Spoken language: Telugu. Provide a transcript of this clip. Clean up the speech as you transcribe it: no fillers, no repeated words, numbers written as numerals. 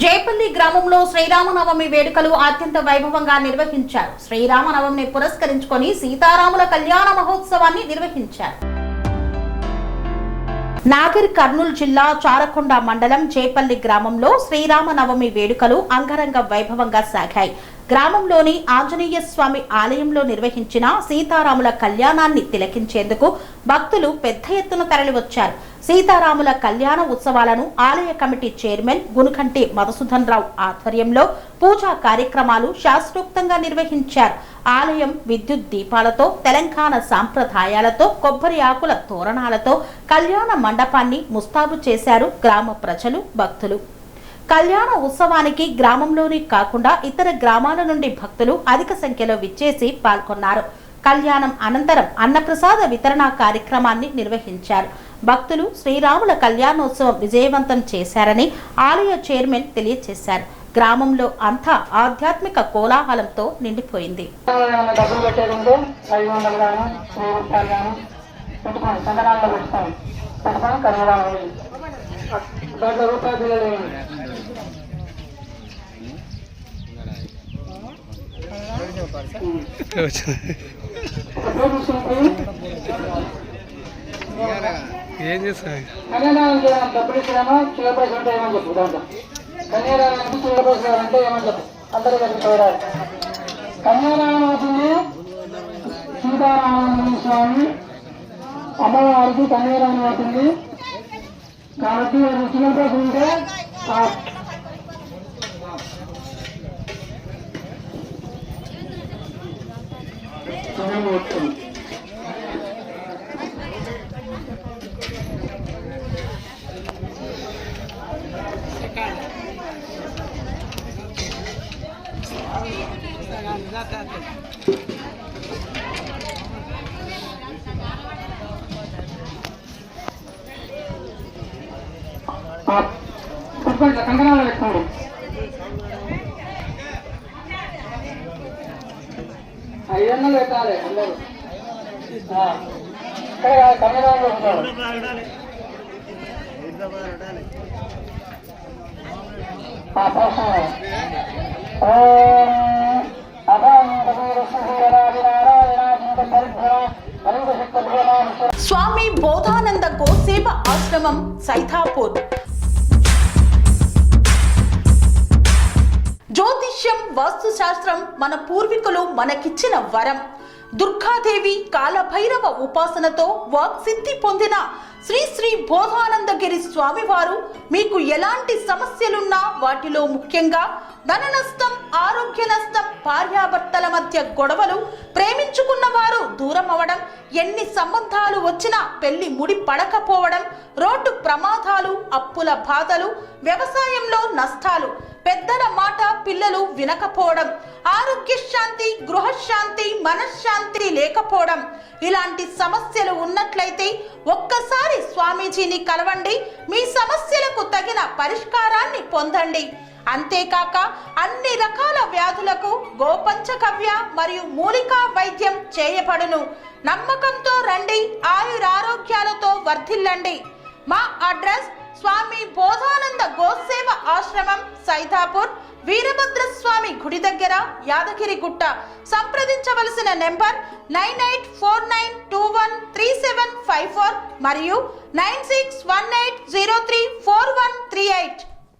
జైపల్లి గ్రామంలో శ్రీరామనవమి వేడుకలు అత్యంత వైభవంగా నిర్వహించారు. శ్రీరామనవమిని పురస్కరించుకొని సీతారాముల కళ్యాణ మహోత్సవాన్ని నిర్వహించారు. నాగర్ కర్నూలు జిల్లా చారకొండ మండలం జైపల్లి గ్రామంలో శ్రీరామనవమి వేడుకలు అంగరంగ వైభవంగా సాగాయి. గ్రామంలోని ఆంజనేయ స్వామి ఆలయంలో నిర్వహించిన సీతారాముల కళ్యాణాన్ని తిలకించేందుకు భక్తులు పెద్ద ఎత్తున తరలివచ్చారు. సీతారాముల కళ్యాణ ఉత్సవాలను ఆలయ కమిటీ చైర్మన్ గునుకంటి మధుసూదన్ రావు ఆధ్వర్యంలో పూజా కార్యక్రమాలు శాస్త్రోక్తంగా నిర్వహించారు. ఆలయం విద్యుత్ దీపాలతో, తెలంగాణ సాంప్రదాయాలతో, కొబ్బరి ఆకుల తోరణాలతో కళ్యాణ మండపాన్ని ముస్తాబు చేశారు గ్రామ ప్రజలు, భక్తులు. కళ్యాణ ఉత్సవానికి గ్రామంలోనే కాకుండా ఇతర గ్రామాల నుండి భక్తులు అధిక సంఖ్యలో విచ్చేసి పాల్గొన్నారు. కళ్యాణం అనంతరం అన్నప్రసాద వితరణ కార్యక్రమాన్ని నిర్వహించారు. భక్తులు శ్రీరాముల కళ్యాణోత్సవం విజయవంతం చేశారని ఆలయ చైర్మన్ తెలియజేశారు. గ్రామంలో అంతా ఆధ్యాత్మిక కోలాహలంతో నిండిపోయింది. ఏం చేస్తాను డబ్బులు ఇచ్చామో చిన్న పైసలు అంటే ఏమని చెప్పు. దాంట్లో కన్యాదానానికి చిన్న పైసలు అంటే ఏమని చెప్పు. అందరూ చూడాలి. కన్యాదానం అవుతుంది. సీతారామచంద్ర స్వామి అమ్మవారికి కన్యాదానం అవుతుంది కాబట్టి చిన్న పైసలు ఉంటే వస్తుంది. కంకణాలు పెట్టుకోండి. ఐదన్నలు పెట్టాలి అందరూ. కంకణాలు పెట్టుకోవాలి. స్వామి బోధానంద గోసేవ ఆశ్రమం సైథాపూర్. జ్యోతిష్యం, వాస్తుశాస్త్రం మన పూర్వీకులు మనకిచ్చిన వరం. దుర్గాదేవి, కాలభైరవ ఉపాసనతో వాక్సిద్ధి పొందిన శ్రీ శ్రీ బోధానందగిరి స్వామివారు మీకు ఎలాంటి సమస్యలున్నా, వాటిలో ముఖ్యంగా ధన నష్టం, ఆరోగ్య నష్టం, భార్యాభర్తల మధ్య గొడవలు, ప్రేమించుకున్న వారు దూరం అవడం, ఎన్ని సంబంధాలు వచ్చినా పెళ్లి ముడి పడకపోవడం, రోడ్డు ప్రమాదాలు, అప్పుల బాధలు, వ్యవసాయంలో నష్టాలు, పెద్దల మాట పిల్లలు వినకపోవడం, ఆరోగ్య శాంతి, గృహశాంతి, మనశ్శాంతి లేకపోవడం, ఇలాంటి సమస్యలు ఉన్నట్లయితే ఒక్కసారి స్వామీజీని కలవండి. మీ సమస్యలకు తగిన పరిష్కారాన్ని పొందండి. అంతేకాక అన్ని రకాల వ్యాధులకు గోపంచకవ్య మరియు మూలికా వైద్యం చేయబడును. నమ్మకంతో రండి, ఆయురారోగ్యాలతో వర్ధిల్లండి. మా అడ్రస్ స్వామి బోధానంద గోసేవ ఆశ్రమం, సైథాపూర్, వీరభద్రస్వామి గుడి దగ్గర, యాదగిరిగుట్ట. సంప్రదించవలసిన నెంబర్ 9849213754 మరియు 9618034138.